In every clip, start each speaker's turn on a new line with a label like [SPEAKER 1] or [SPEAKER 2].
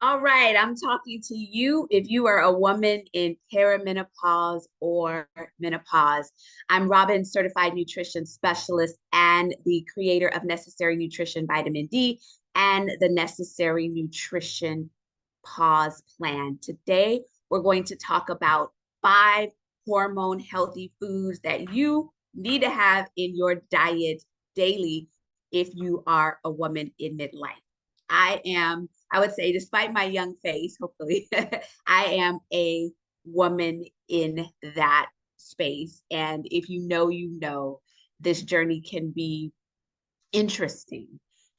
[SPEAKER 1] All right, I'm talking to you if you are a woman in perimenopause or menopause. I'm Robin, Certified Nutrition Specialist and the creator of Necessary Nutrition Vitamin D and the Necessary Nutrition Pause Plan. Today, we're going to talk about 5 hormone healthy foods that you need to have in your diet daily if you are a woman in midlife. I would say, despite my young face, hopefully, I am a woman in that space. And if you know, you know, this journey can be interesting.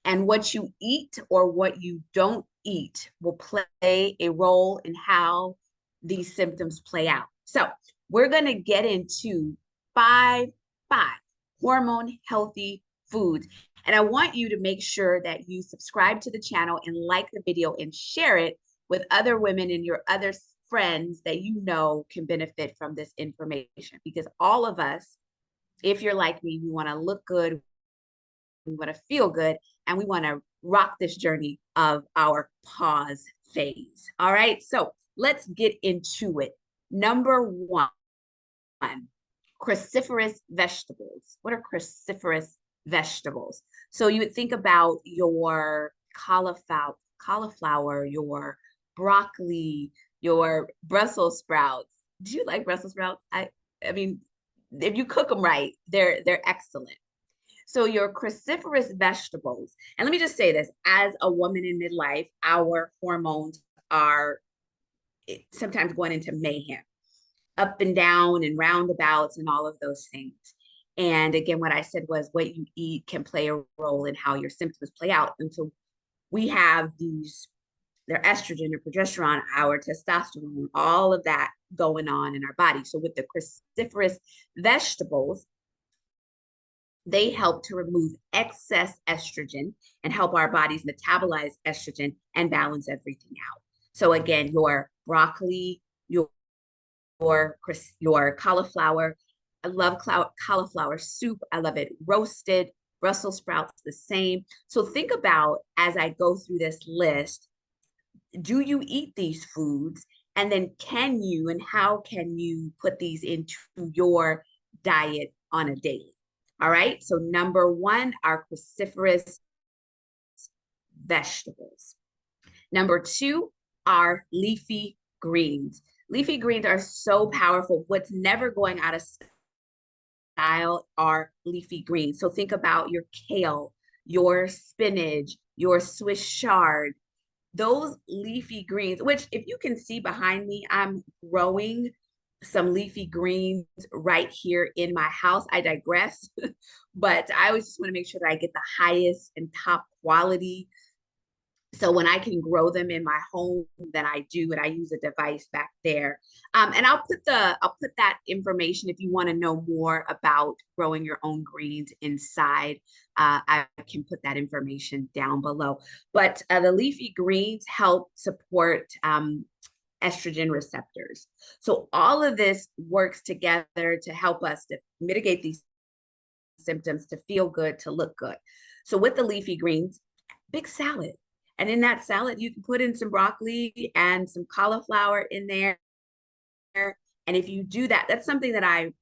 [SPEAKER 1] And what you eat or what you don't eat will play a role in how these symptoms play out. So we're going to get into five, five hormone healthy foods. And I want you to make sure that you subscribe to the channel and like the video and share it with other women and your other friends that you know can benefit from this information. Because all of us, if you're like me, we want to look good, we want to feel good, and we want to rock this journey of our pause phase. All right, so let's get into it. Number one, cruciferous vegetables. What are cruciferous vegetables? So you would think about your cauliflower, your broccoli, your Brussels sprouts. Do you like Brussels sprouts? I mean, if you cook them right, they're excellent. So your cruciferous vegetables, and let me just say this, as a woman in midlife, our hormones are sometimes going into mayhem, up and down and roundabouts and all of those things. And again, what I said was what you eat can play a role in how your symptoms play out. And so we have these, their estrogen or progesterone, our testosterone, all of that going on in our body. So with the cruciferous vegetables, they help to remove excess estrogen and help our bodies metabolize estrogen and balance everything out. So again, your broccoli, your cauliflower. I love cauliflower soup. I love it roasted. Brussels sprouts, the same. So think about, as I go through this list, do you eat these foods? And then can you and how can you put these into your diet on a daily? All right. So number one are cruciferous vegetables. Number two are leafy greens. Leafy greens are so powerful. What's never going out of style are leafy greens. So think about your kale, your spinach, your Swiss chard, those leafy greens, which if you can see behind me, I'm growing some leafy greens right here in my house. I digress, but I always just want to make sure that I get the highest and top quality. So when I can grow them in my home, then I do, and I use a device back there. And I'll put that information if you want to know more about growing your own greens inside. I can put that information down below. But the leafy greens help support estrogen receptors. So all of this works together to help us to mitigate these symptoms, to feel good, to look good. So with the leafy greens, big salad. And in that salad, you can put in some broccoli and some cauliflower in there. And if you do that, that's something that I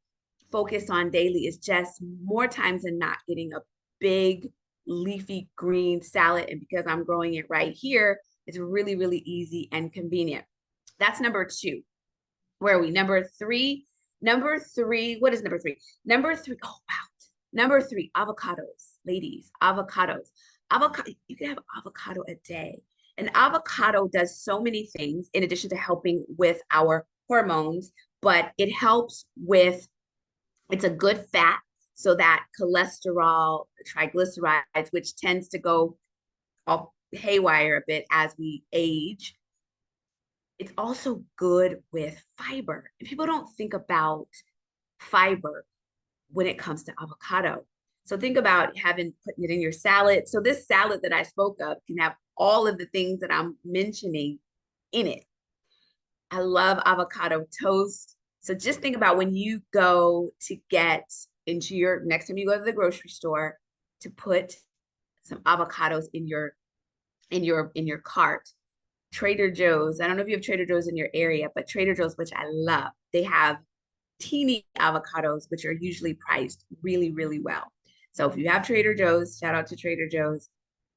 [SPEAKER 1] focus on daily, is just more times than not getting a big leafy green salad. And because I'm growing it right here, it's really, really easy and convenient. That's number two. Where are we? Number three. Number three. What is number three? Number three. Oh, wow. Number three, avocados. Ladies, avocados. Avocado, you can have avocado a day. And avocado does so many things in addition to helping with our hormones, but it helps with, it's a good fat, so that cholesterol, triglycerides, which tends to go off haywire a bit as we age. It's also good with fiber. And people don't think about fiber when it comes to avocado. So think about putting it in your salad. So this salad that I spoke of can have all of the things that I'm mentioning in it. I love avocado toast. So just think about when you go to get into your, next time you go to the grocery store, to put some avocados in your cart. Trader Joe's. I don't know if you have Trader Joe's in your area, but Trader Joe's, which I love, they have teeny avocados, which are usually priced really, really well. So if you have Trader Joe's, shout out to Trader Joe's,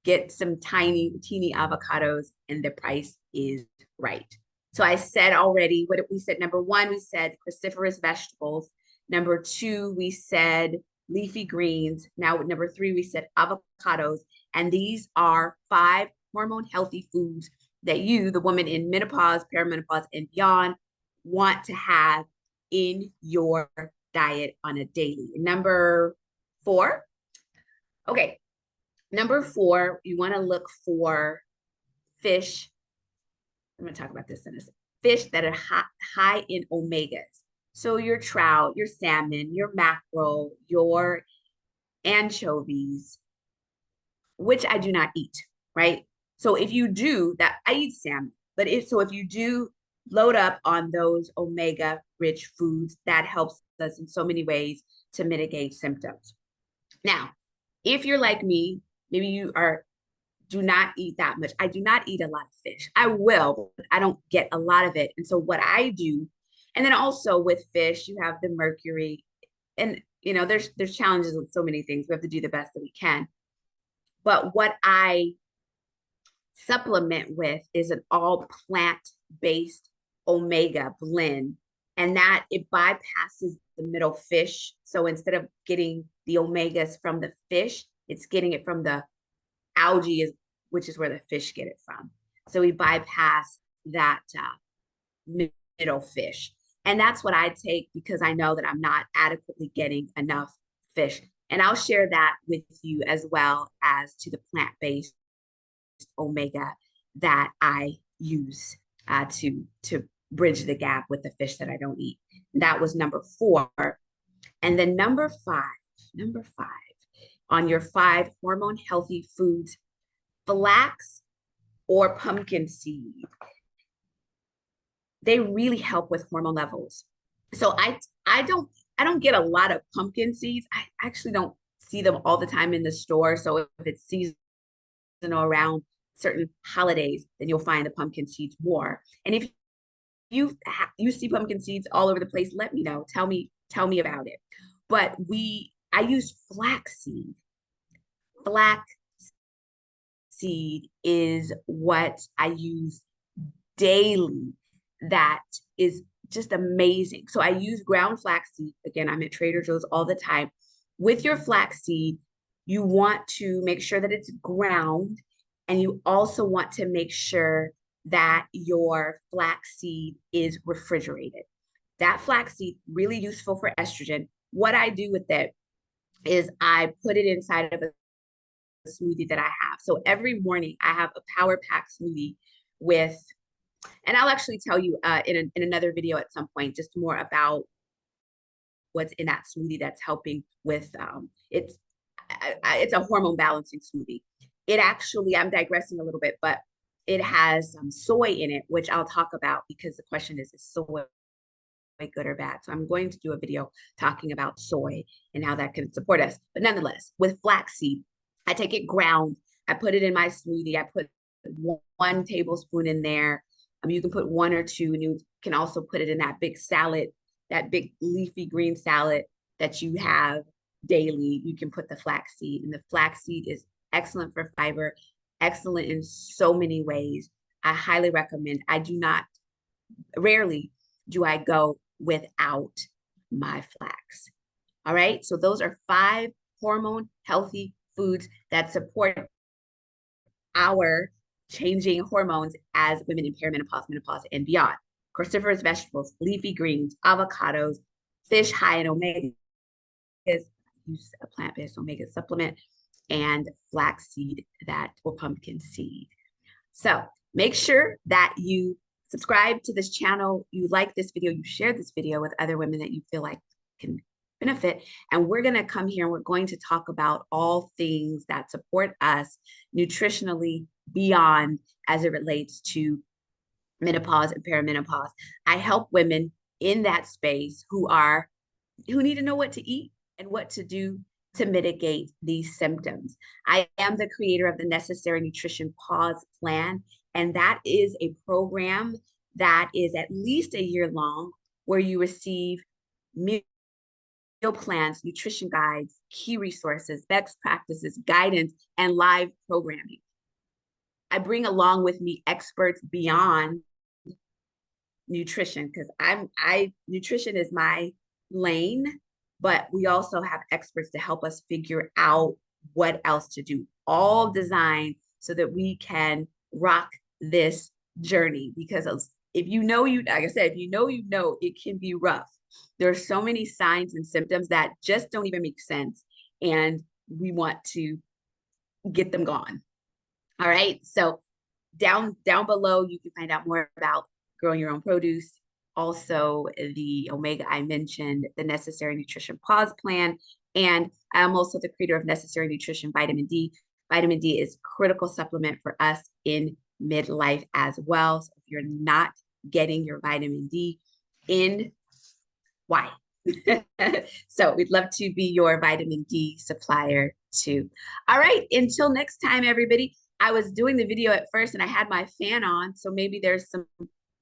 [SPEAKER 1] get some tiny, teeny avocados, and the price is right. So I said already, what we said, number one, we said cruciferous vegetables. Number two, we said leafy greens. Now, number three, we said avocados. And these are 5 hormone healthy foods that you, the woman in menopause, perimenopause, and beyond, want to have in your diet on a daily. Number 4. Okay. Number 4, you want to look for fish. I'm going to talk about this in a second. Fish that are high in omegas. So your trout, your salmon, your mackerel, your anchovies, which I do not eat, right? So if you do that, I eat salmon, but if you do load up on those omega rich foods, that helps us in so many ways to mitigate symptoms. Now, if you're like me, maybe you do not eat that much. I do not eat a lot of fish. I will, but I don't get a lot of it. And so what I do, and then also with fish, you have the mercury, and there's challenges with so many things. We have to do the best that we can. But what I supplement with is an all plant-based omega blend, and that it bypasses the middle fish. So instead of getting the omegas from the fish, it's getting it from the algae, which is where the fish get it from. So we bypass that middle fish. And that's what I take because I know that I'm not adequately getting enough fish. And I'll share that with you as well as to the plant-based omega that I use to bridge the gap with the fish that I don't eat. That was number 4. And then number five on your 5 hormone healthy foods, flax or pumpkin seed. They really help with hormone levels. So I don't get a lot of pumpkin seeds. I actually don't see them all the time in the store. So if it's seasonal around certain holidays, then you'll find the pumpkin seeds more. And if you see pumpkin seeds all over the place, let me know. Tell me about it. But I use flax seed. Flax seed is what I use daily. That is just amazing. So I use ground flax seed. Again, I'm at Trader Joe's all the time. With your flax seed, you want to make sure that it's ground, and you also want to make sure that your flax seed is refrigerated. That flax seed, really useful for estrogen. What I do with it is I put it inside of a smoothie that I have. So every morning I have a power pack smoothie with, and I'll actually tell you in another video at some point, just more about what's in that smoothie that's helping with, it's a hormone balancing smoothie. It actually, I'm digressing a little bit, but it has some soy in it, which I'll talk about because the question is soy good or bad? So I'm going to do a video talking about soy and how that can support us. But nonetheless, with flaxseed, I take it ground. I put it in my smoothie. I put 1 tablespoon in there. You can put 1 or 2, and you can also put it in that big salad, that big leafy green salad that you have daily. You can put the flaxseed, and the flaxseed is excellent for fiber, excellent in so many ways. I highly recommend. Rarely do I go without my flax. All right. So those are 5 hormone healthy foods that support our changing hormones as women in perimenopause, menopause, and beyond. Cruciferous vegetables, leafy greens, avocados, fish high in omegas, use a plant-based omega supplement, and flaxseed or pumpkin seed. So make sure that you subscribe to this channel, you like this video, you share this video with other women that you feel like can benefit. And we're going to come here and we're going to talk about all things that support us nutritionally beyond as it relates to menopause and perimenopause. I help women in that space who need to know what to eat and what to do to mitigate these symptoms. I am the creator of the Necessary Nutrition Pause Plan, and that is a program that is at least a year long where you receive meal plans, nutrition guides, key resources, best practices, guidance, and live programming. I bring along with me experts beyond nutrition because nutrition is my lane, but we also have experts to help us figure out what else to do, all designed so that we can rock this journey. Because if you know, like I said, if you know, it can be rough. There are so many signs and symptoms that just don't even make sense, and we want to get them gone. All right, so down below, you can find out more about growing your own produce. Also, the omega I mentioned, the Necessary Nutrition Pause Plan, and I'm also the creator of Necessary Nutrition Vitamin D. Vitamin D is a critical supplement for us in midlife as well. So if you're not getting your vitamin D in, why? So we'd love to be your vitamin D supplier too. All right, until next time, everybody. I was doing the video at first and I had my fan on, so maybe there's some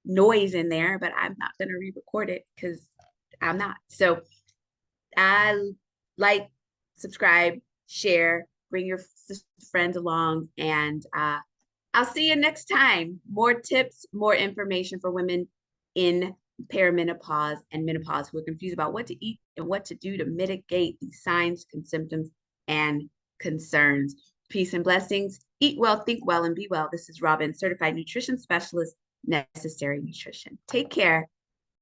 [SPEAKER 1] noise in there, but I'm not going to re-record it because I'm not. So like, subscribe, share, bring your friends along, and I'll see you next time. More tips, more information for women in perimenopause and menopause who are confused about what to eat and what to do to mitigate these signs, symptoms, and concerns. Peace and blessings. Eat well, think well, and be well. This is Robin, Certified Nutrition Specialist, Necessary Nutrition. Take care.